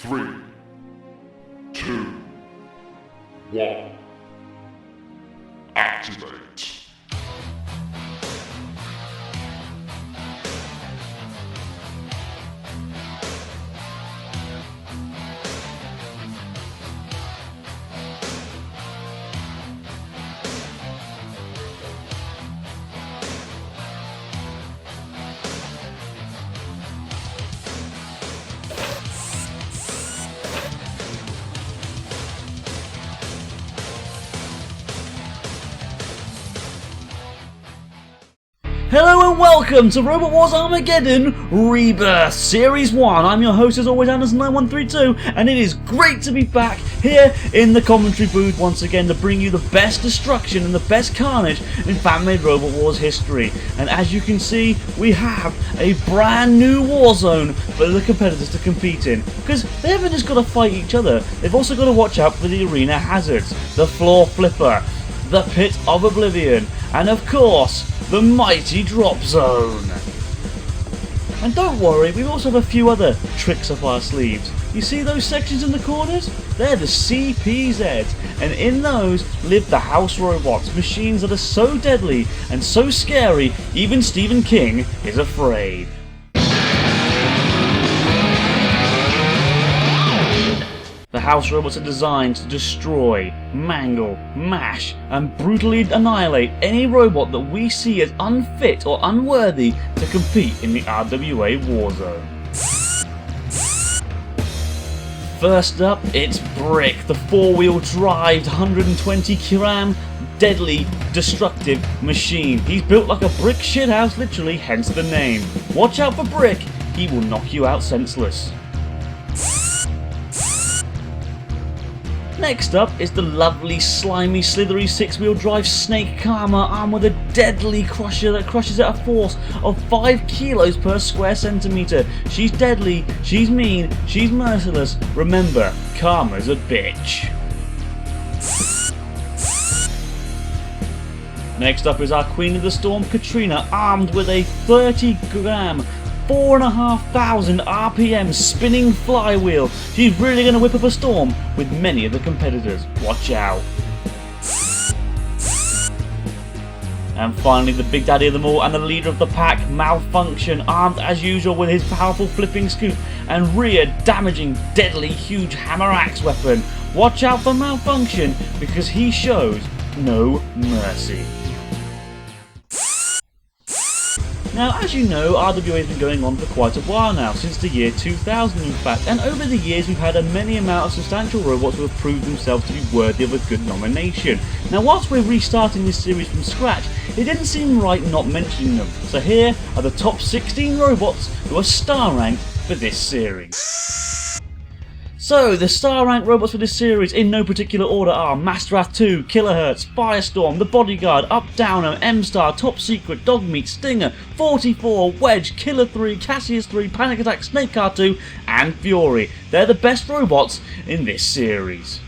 3, 2, 1. Activate. Hello and welcome to Wars Armourgeddon Rebirth Series 1. I'm your host as always, Anderson9132, and it is great to be back here in the commentary booth once again to bring you the best destruction and the best carnage in fan-made Robot Wars history. And as you can see, we have a brand new war zone for the competitors to compete in, because they haven't just got to fight each other, they've also got to watch out for the arena hazards, the floor flipper, the pit of oblivion, and of course, the mighty drop zone. And don't worry, we also have a few other tricks up our sleeves. You see those sections in the corners? They're the CPZs, and in those live the house robots, machines that are so deadly and so scary, even Stephen King is afraid. The house robots are designed to destroy, mangle, mash, and brutally annihilate any robot that we see as unfit or unworthy to compete in the RWA war zone. First up, it's Brick, the four-wheel drive 120 kg deadly, destructive machine. He's built like a brick shithouse, literally, hence the name. Watch out for Brick, he will knock you out senseless. Next up is the lovely, slimy, slithery six-wheel drive Snake Karma, armed with a deadly crusher that crushes at a force of 5 kilos per square centimetre. She's deadly, she's mean, she's merciless. Remember, Karma's a bitch. Next up is our Queen of the Storm Katrina, armed with a 30-gram 4,500 RPM spinning flywheel. She's really going to whip up a storm with many of the competitors. Watch out. And finally, the big daddy of them all and the leader of the pack, Malfunction, armed as usual with his powerful flipping scoop and rear damaging, deadly, huge hammer axe weapon. Watch out for Malfunction because he shows no mercy. Now, as you know, RWA has been going on for quite a while now, since the year 2000 in fact, and over the years we've had a many amount of substantial robots who have proved themselves to be worthy of a good nomination. Now, whilst we're restarting this series from scratch, it didn't seem right not mentioning them, so here are the top 16 robots who are star ranked for this series. So, the star-ranked robots for this series, in no particular order, are Masterrath 2, Kilohertz, Firestorm, The Bodyguard, Up-Downer, M-Star, Top Secret, Dogmeat, Stinger, 44, Wedge, Killer 3, Cassius 3, Panic Attack, Snake Car 2, and Fury. They're the best robots in this series.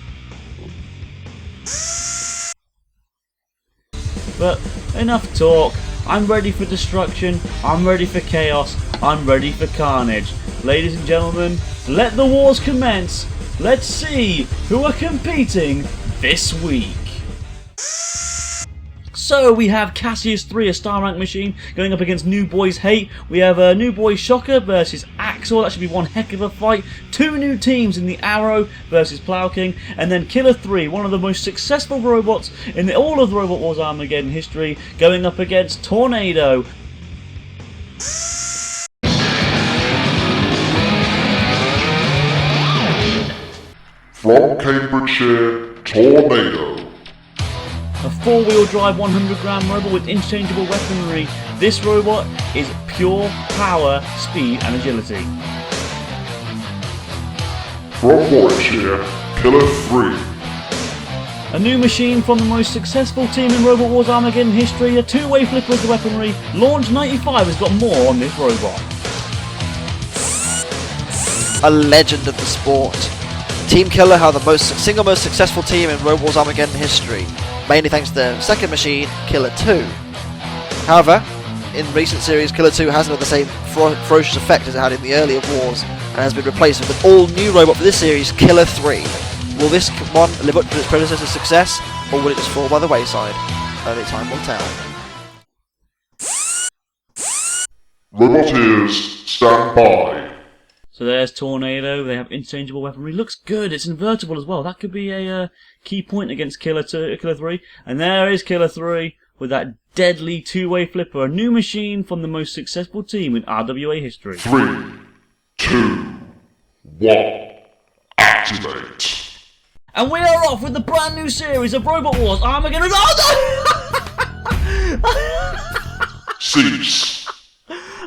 But enough talk. I'm ready for destruction, I'm ready for chaos, I'm ready for carnage. Ladies and gentlemen, let the wars commence. Let's see who are competing this week. So we have Cassius 3, a star rank machine, going up against New Boy's Hate. We have New Boy Shocker versus Axel. That should be one heck of a fight. Two new teams in the Arrow versus Plow King, and then Killer 3, one of the most successful robots in all of the Robot Wars Armageddon history, going up against Tornado. From Cambridgeshire, Tornado. A four-wheel drive 100-gram robot with interchangeable weaponry. This robot is pure power, speed and agility. From Warwickshire, Killer 3. A new machine from the most successful team in Robot Wars Armageddon history, a two-way flipper with the weaponry. Launch 95 has got more on this robot. A legend of the sport. Team Killer are the single most successful team in Robot Wars Armageddon history, mainly thanks to their second machine, Killer 2. However, in recent series, Killer 2 hasn't had the same ferocious effect as it had in the earlier wars, and has been replaced with an all-new robot for this series, Killer 3. Will this one live up to its predecessor's success, or will it just fall by the wayside? Only time will tell. Roboteers, stand by. So there's Tornado. They have interchangeable weaponry. Looks good. It's invertible as well. That could be a key point against Killer 3. And there is Killer 3 with that deadly two-way flipper. A new machine from the most successful team in RWA history. 3, 2, 1, activate. And we are off with the brand new series of Robot Wars Armageddon. Oh no! Cease.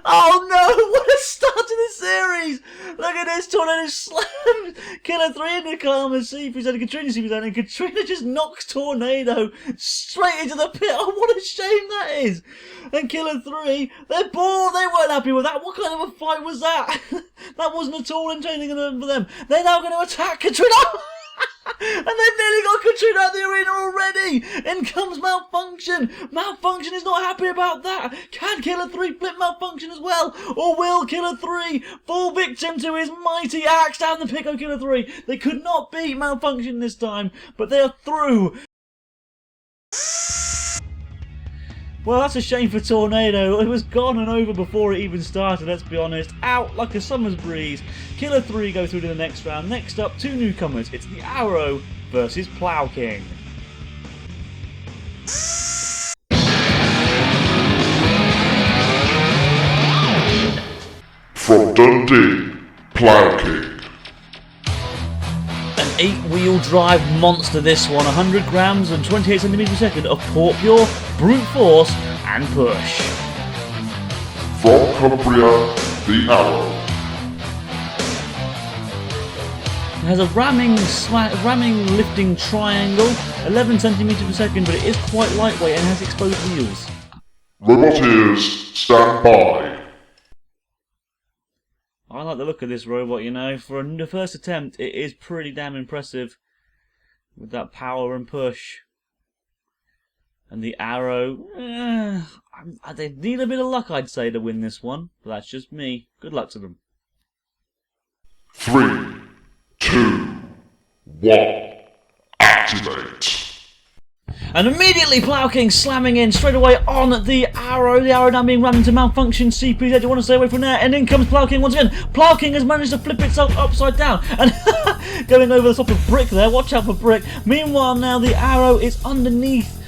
Oh no! What a start to the series! Look at this, Tornado slams Killer 3 into Karma's CPZ and Katrina's CPZ, and Katrina just knocks Tornado straight into the pit. Oh, what a shame that is! And Killer 3, they're bored, they weren't happy with that. What kind of a fight was that? That wasn't at all entertaining for them. They're now going to attack Katrina! And they've nearly got Katrina out of the arena already! In comes Malfunction! Malfunction is not happy about that! Can Killer 3 flip Malfunction as well? Or will Killer 3 fall victim to his mighty axe down the pick of Killer 3? They could not beat Malfunction this time, but they are through! Well, that's a shame for Tornado. It was gone and over before it even started, let's be honest. Out like a summer's breeze. Killer 3 go through to the next round. Next up, two newcomers. It's the Arrow versus Plow King. From Dundee, Plow King. An 8-wheel drive monster, this one. 100 grams and 28 centimeters per second of pure brute force and push. From Cumbria, the Arrow. It has a ramming lifting triangle, 11 centimeters per second, but it is quite lightweight and has exposed wheels. Roboteers, stand by. I like the look of this robot, you know. For the first attempt, it is pretty damn impressive with that power and push. And the Arrow, they need a bit of luck, I'd say, to win this one. But that's just me. Good luck to them. 3, 2, 1, activate. And immediately Plow King slamming in straight away on the Arrow. The Arrow now being run into Malfunction CPZ. You want to stay away from there. And in comes Plow King once again. Plow King has managed to flip itself upside down. And going over the top of Brick there. Watch out for Brick. Meanwhile now the Arrow is underneath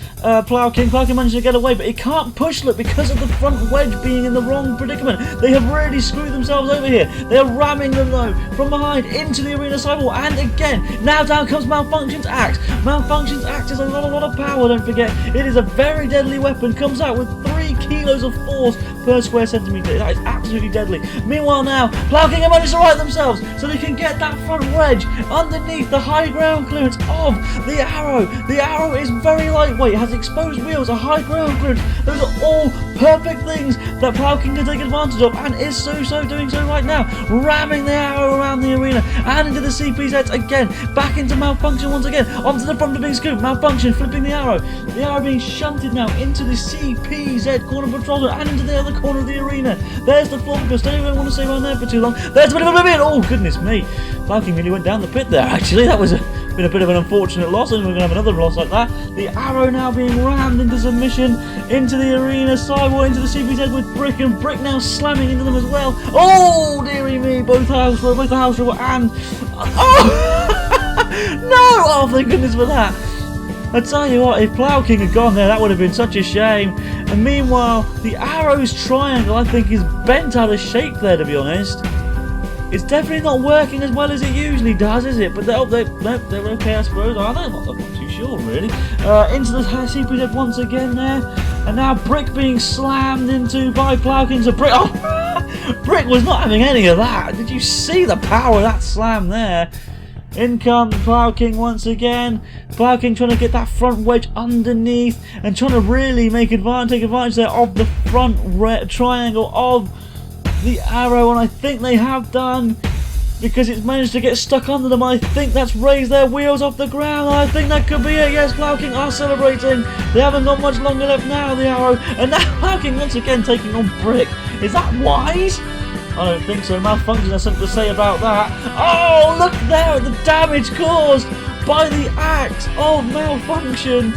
Plow King. Plow King managed to get away, but he can't push, look, because of the front wedge being in the wrong predicament. They have really screwed themselves over here. They are ramming them though from behind into the arena sidewall, and again now down comes Malfunction's axe. Malfunction's axe is a lot of power, don't forget. It is a very deadly weapon, comes out with 3 kilos of force per square centimetre. That is absolutely deadly. Meanwhile now, Plow King have managed to right themselves so they can get that front wedge underneath the high ground clearance of the Arrow. The Arrow is very lightweight, has exposed wheels, a high ground clearance. Those are all perfect things that Plow King can take advantage of, and is so doing so right now. Ramming the Arrow around the arena and into the CPZ again. Back into Malfunction once again. Onto the front of the big scoop. Malfunction flipping the Arrow. The Arrow being shunted now into the CPZ corner patrol and into the other corner of the arena. There's the Flonkus. Don't even want to stay around there for too long. There's a bit of a bit. Oh goodness me. Plow King really went down the pit there actually. That was been a bit of an unfortunate loss, and we're going to have another loss like that. The Arrow now being rammed into submission, into the arena sidewall, into the CPZ with Brick, and Brick now slamming into them as well. Oh dearie me, both the house robot and no! Oh thank goodness for that. I tell you what, if Plow King had gone there, that would have been such a shame. And meanwhile, the Arrow's triangle, I think, is bent out of shape there, to be honest. It's definitely not working as well as it usually does, is it? But they're okay, I suppose, are they? I'm not too sure, really. Into the CPZ once again there. And now Brick being slammed into by Plow King. So Brick... Oh! Brick was not having any of that. Did you see the power of that slam there? In comes Plow King once again. Plow King trying to get that front wedge underneath and trying to really take advantage there of the front triangle of the Arrow, and I think they have done, because it's managed to get stuck under them. I think that's raised their wheels off the ground. I think that could be it. Yes, Plow King are celebrating. They haven't got much longer left now, the Arrow, and now Plow King once again taking on Brick. Is that wise? I don't think so. Malfunction has something to say about that. Oh, look there at the damage caused by the axe of Malfunction.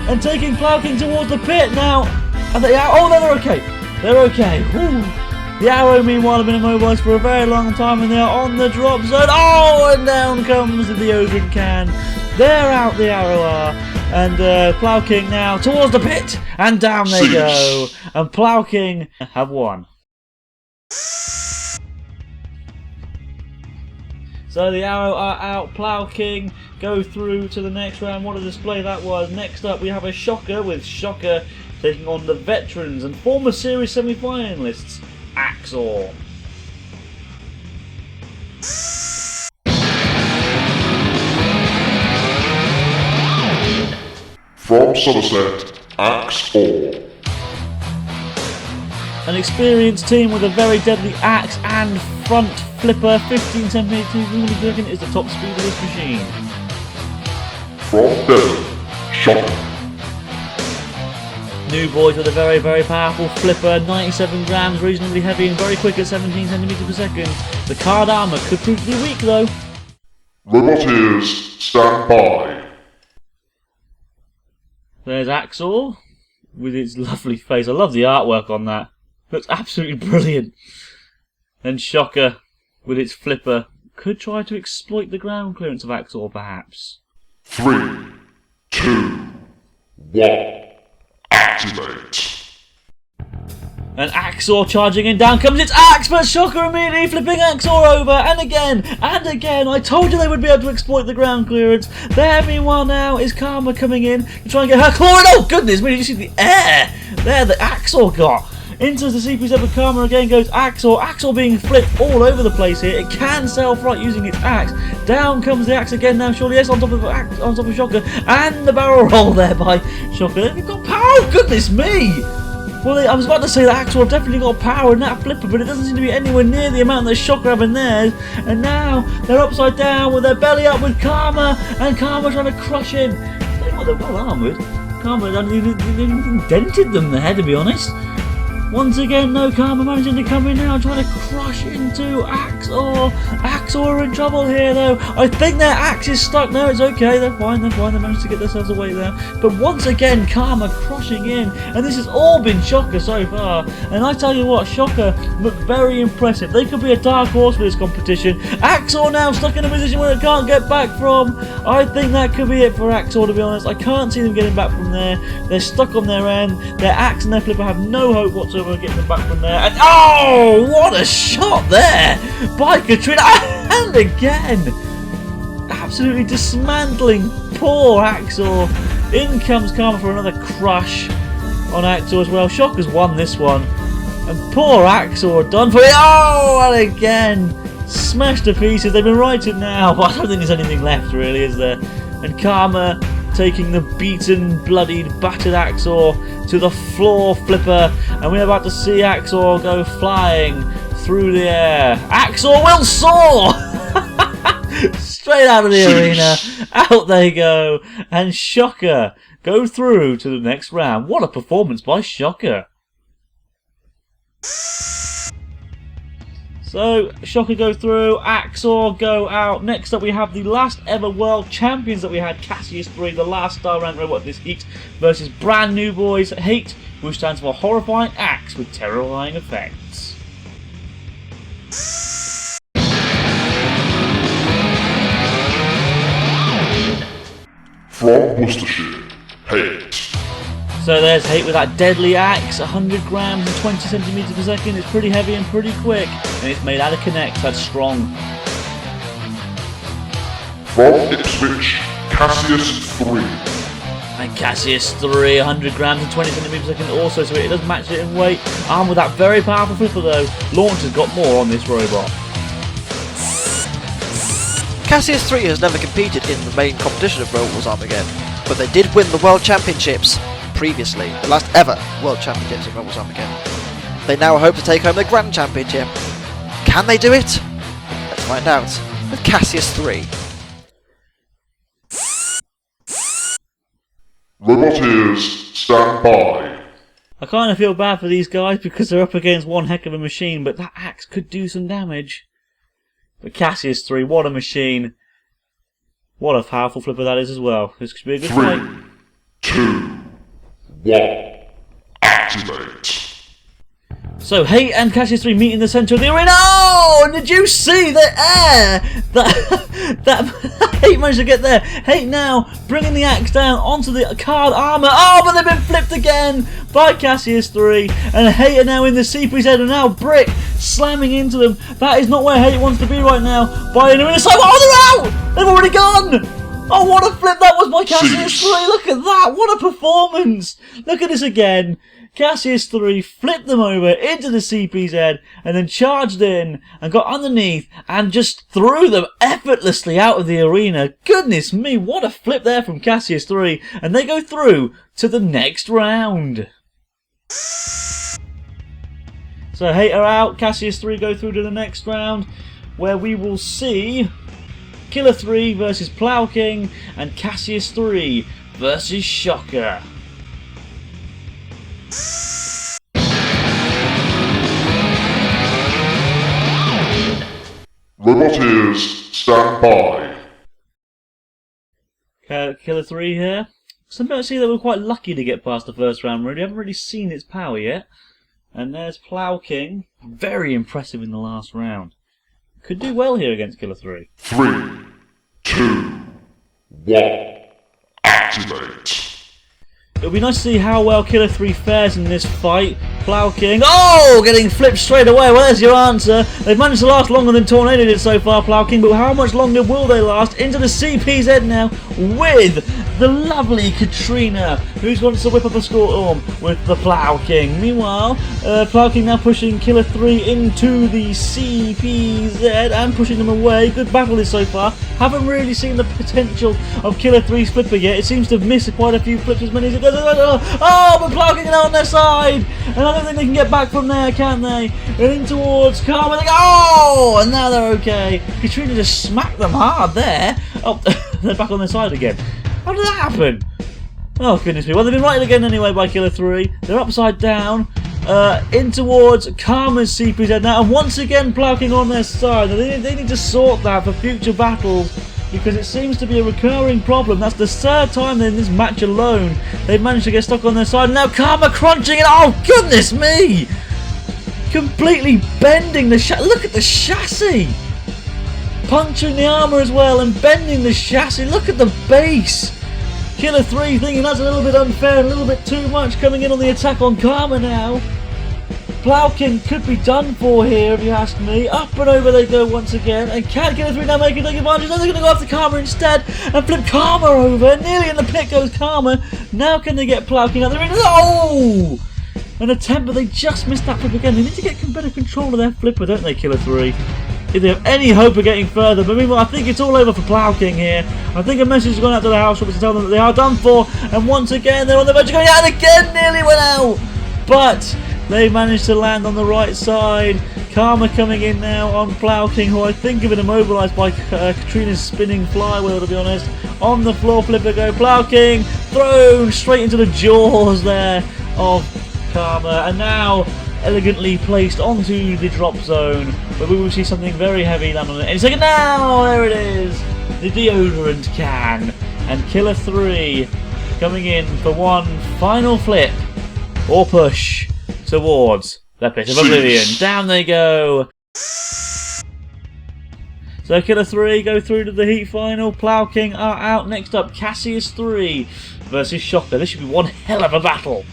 And taking Ploughking towards the pit now. Are they out? Oh no, they're okay. They're okay. Whew. The Arrow, meanwhile, have been immobilised for a very long time, and they are on the drop zone. Oh, and down comes the Ogre can. They're out, the Arrow are. And Ploughking now towards the pit, and down they go. And Ploughking have won. So the Arrow are out. Ploughking go through to the next round. What a display that was. Next up, we have a Shocker, with Shocker taking on the veterans and former series semi-finalists, Axor. From Somerset, Axor. An experienced team with a very deadly axe and front flipper. 15 cm really big, is the top speed of this machine. From Devon, Shocker. New boys with a very, very powerful flipper, 97 grams, reasonably heavy and very quick at 17 centimeters per second. The card armour could prove to be weak though. Roboteers, stand by. There's Axor with its lovely face. I love the artwork on that. Looks absolutely brilliant. And Shocker with its flipper could try to exploit the ground clearance of Axor perhaps. 3, 2, 1. Activate. And Axor charging in, down comes its axe, but Shocker immediately flipping Axor over, and again, I told you they would be able to exploit the ground clearance. There, meanwhile, now is Karma coming in to try and get her claw in. Oh goodness me, did you see the air there that Axor got? Into the CP7 with Karma, again goes Axor. Axor being flipped all over the place here. It can self-right using its axe. Down comes the axe again now, surely, yes, on top of Shocker. And the barrel roll there by Shocker. They've got power, oh, goodness me! Well, I was about to say that Axor definitely got power in that flipper, but it doesn't seem to be anywhere near the amount that Shocker have in theirs. And now they're upside down with their belly up with Karma, and Karma trying to crush in. They're well armoured. Karma hasn't even dented them there, to be honest. Once again, no, Karma managing to come in now, trying to crush into Axor. Axor are in trouble here, though. I think their axe is stuck. No, it's okay. They're fine. They managed to get themselves away there. But once again, Karma crushing in. And this has all been Shocker so far. And I tell you what, Shocker look very impressive. They could be a dark horse for this competition. Axor now stuck in a position where it can't get back from. I think that could be it for Axor, to be honest. I can't see them getting back from there. They're stuck on their end. Their axe and their flipper have no hope whatsoever. We'll get them back from there, and oh, what a shot there by Katrina, and again, absolutely dismantling poor Axor. In comes Karma for another crush on Axor as well. Shocker's won this one, and poor Axor done for it. Oh, and again, smashed to pieces. They've been righted now, but I don't think there's anything left really, is there? And Karma taking the beaten, bloodied, battered Axor to the floor flipper, and we're about to see Axor go flying through the air. Axor will soar! Straight out of the arena, out they go, and Shocker go through to the next round. What a performance by Shocker! So, Shocker go through, Axor go out. Next up we have the last ever world champions that we had, Cassius 3, the last star ranked robot of this heat, versus brand new boys, Hate, which stands for Horrifying Axe with Terrifying Effects. From Worcestershire, Hate. So there's Hate with that deadly axe, 100 grams and 20 centimeters per second. It's pretty heavy and pretty quick, and it's made out of Connect. That's strong. From Ipswich, Cassius 3. And Cassius 3, 100 grams and 20 centimeters per second also, so it does match it in weight. Armed with that very powerful flipper though, Launch has got more on this robot. Cassius 3 has never competed in the main competition of Wars Armageddon, but they did win the World Championships previously, the last ever World Championships in Wars Armageddon. They now hope to take home the Grand Championship. Can they do it? Let's find out with Cassius 3. Roboteers, stand by. I kind of feel bad for these guys because they're up against one heck of a machine, but that axe could do some damage. But Cassius 3, what a machine. What a powerful flipper that is as well. This could be a good 3, fight. 2, 1, activate. So, Hate and Cassius 3 meet in the centre of the arena. Oh, and did you see the air? That Hate managed to get there. Hate now bringing the axe down onto the card armour. Oh, but they've been flipped again by Cassius 3. And Hate are now in the CPZ and now Brick slamming into them. That is not where Hate wants to be right now. By an arena side. Oh, they're out! They've already gone! Oh, what a flip that was by Cassius 3. Look at that. What a performance. Look at this again. Cassius 3 flipped them over into the CPZ and then charged in and got underneath and just threw them effortlessly out of the arena. Goodness me, what a flip there from Cassius 3. And they go through to the next round. So Hate are out, Cassius 3 go through to the next round where we will see Killer 3 versus Plow King and Cassius 3 versus Shocker. Roboteers, stand by. Killer 3 here. Sometimes see they were quite lucky to get past the first round, really. Haven't really seen its power yet. And there's Plow King. Very impressive in the last round. Could do well here against Killer 3. 3, 2, 1, activate. It'll be nice to see how well Killer 3 fares in this fight. Plow King, oh, getting flipped straight away. Well, there's your answer. They've managed to last longer than Tornado did so far, Plow King, but how much longer will they last? Into the CPZ now with the lovely Katrina, who's wants to whip up a storm with the Plow King. Meanwhile, Plow King now pushing Killer 3 into the CPZ and pushing them away. Good battle this so far. Haven't really seen the potential of Killer 3's flipper yet. It seems to have missed quite a few flips, as many as it does. Oh, but Plow King are on their side, and I don't think they can get back from there, can they? And in towards Karma, they go, oh, and now they're okay. Katrina just smacked them hard there. Oh, they're back on their side again. How did that happen? Oh, goodness me. Well, they've been righted again anyway by Killer 3. They're upside down. In towards Karma's CPZ now. And once again, Plow King on their side. They need to sort that for future battles, because it seems to be a recurring problem. That's the third time in this match alone they've managed to get stuck on their side. And now Karma crunching it. Oh, goodness me. Completely bending the chassis. Look at the chassis. Puncturing the armour as well and bending the chassis. Look at the base. Killer 3 thinking that's a little bit unfair, a little bit too much, coming in on the attack on Karma now. Plow King could be done for here, if you ask me. Up and over they go once again. And can Killer 3 now make a take advantage? No, they're going to go after Karma instead and flip Karma over. Nearly in the pit goes Karma. Now can they get Plow King out the ring? Oh! An attempt, but they just missed that flip again. They need to get better control of their flipper, don't they, Killer 3? If they have any hope of getting further. But meanwhile, I think it's all over for Plow King here. I think a message has gone out to the house to tell them that they are done for. And once again, they're on the verge of going out, and again nearly went out. But they managed to land on the right side. Karma coming in now on Plow King, who I think have been immobilised by Katrina's spinning flywheel, to be honest. On the floor flipper go Plow King, thrown straight into the jaws there of Karma. And now elegantly placed onto the drop zone, where we will see something very heavy land on it. In a second now, there it is, the deodorant can, and Killer 3 coming in for one final flip or push towards the pit of oblivion. Down they go. So Killer 3 go through to the heat final. Plow King are out. Next up, Cassius 3 versus Shocker. This should be one hell of a battle.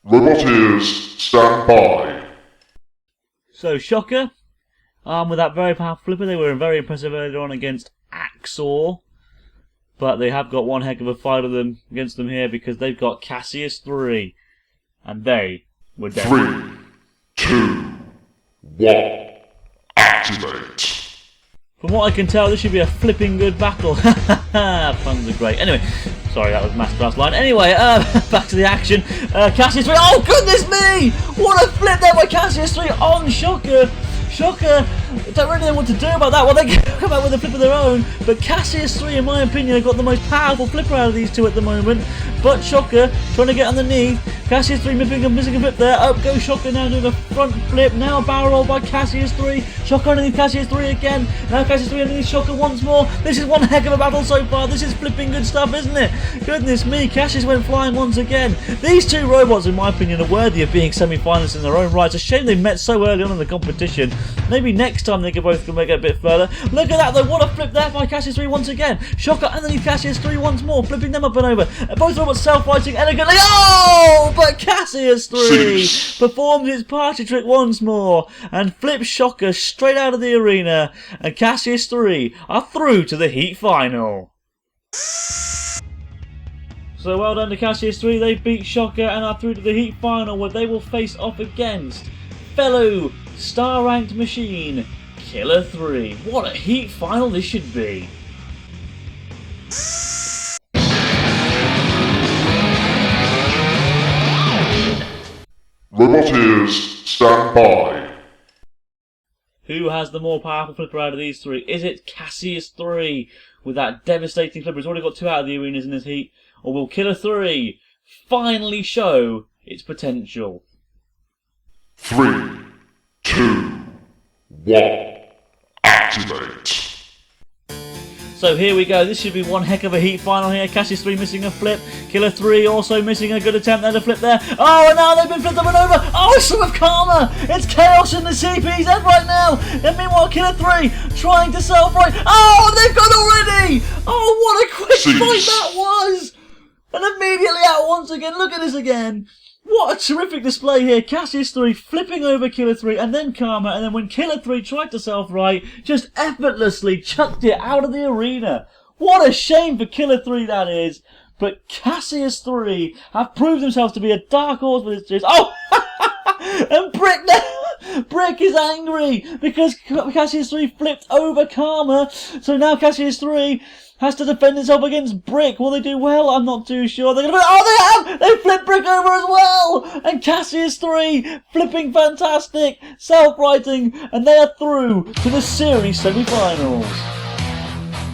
Roboteers, stand by. So Shocker, with that very powerful flipper, they were very impressive earlier on against Axor, but they have got one heck of a fight of them against them here, because they've got Cassius 3, and they were dead. 3, 2, 1, activate. From what I can tell, this should be a flipping good battle. Puns are great. Anyway, sorry, that was Masterclass line. Anyway, back to the action. Cassius 3. Oh, goodness me! What a flip there by Cassius 3 on Shocker. Shocker don't really know what to do about that. Well, they come out with a flip of their own, but Cassius 3, in my opinion, have got the most powerful flipper out of these two at the moment. But Shocker trying to get underneath. Cassius 3 missing a flip there. Up goes Shocker now doing a front flip. Now a barrel roll by Cassius 3. Shocker underneath Cassius 3 again. Now Cassius 3 underneath Shocker once more. This is one heck of a battle so far. This is flipping good stuff, isn't it? Goodness me, Cassius went flying once again. These two robots, in my opinion, are worthy of being semi-finalists in their own right. It's a shame they met so early on in the competition. Maybe next time they could both make it a bit further. Look at that though, what a flip there by Cassius 3 once again. Shocker underneath Cassius 3 once more, flipping them up and over. Both robots self-righting elegantly. Oh! But Cassius 3 performs its party trick once more and flips Shocker straight out of the arena. And Cassius 3 are through to the Heat Final. So well done to Cassius 3, they beat Shocker and are through to the Heat Final, where they will face off against fellow star-ranked machine, Killer 3. What a Heat Final this should be. Roboteers, stand by. Who has the more powerful flipper out of these three? Is it Cassius 3 with that devastating flipper? He's already got 2 out of the arenas in this heat. Or will Killer 3 finally show its potential? 3, 2, 1, activate. So here we go, this should be one heck of a heat final here. Cassius 3 missing a flip, Killer 3 also missing a good attempt there to flip there. Oh, and now they've been flipped up and over. Oh, it's some of karma. It's chaos in the CP's head right now. And meanwhile, Killer 3 trying to self-right. Oh, they've gone already. Oh, what a quick fight that was. And immediately out once again. Look at this again. What a terrific display here. Cassius 3 flipping over Killer 3 and then Karma, and then when Killer 3 tried to self-right, just effortlessly chucked it out of the arena. What a shame for Killer 3 that is. But Cassius 3 have proved themselves to be a dark horse for this series. Oh! And Brick now! Brick is angry because Cassius 3 flipped over Karma. So now Cassius 3 has to defend himself against Brick. Will they do well? I'm not too sure. They're gonna. Oh, they have! They flipped Brick over as well! And Cassius 3 flipping fantastic, self-righting, and they are through to the series semi-finals.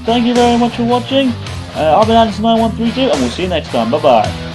Thank you very much for watching. I've been Anderson9132, and we'll see you next time. Bye-bye.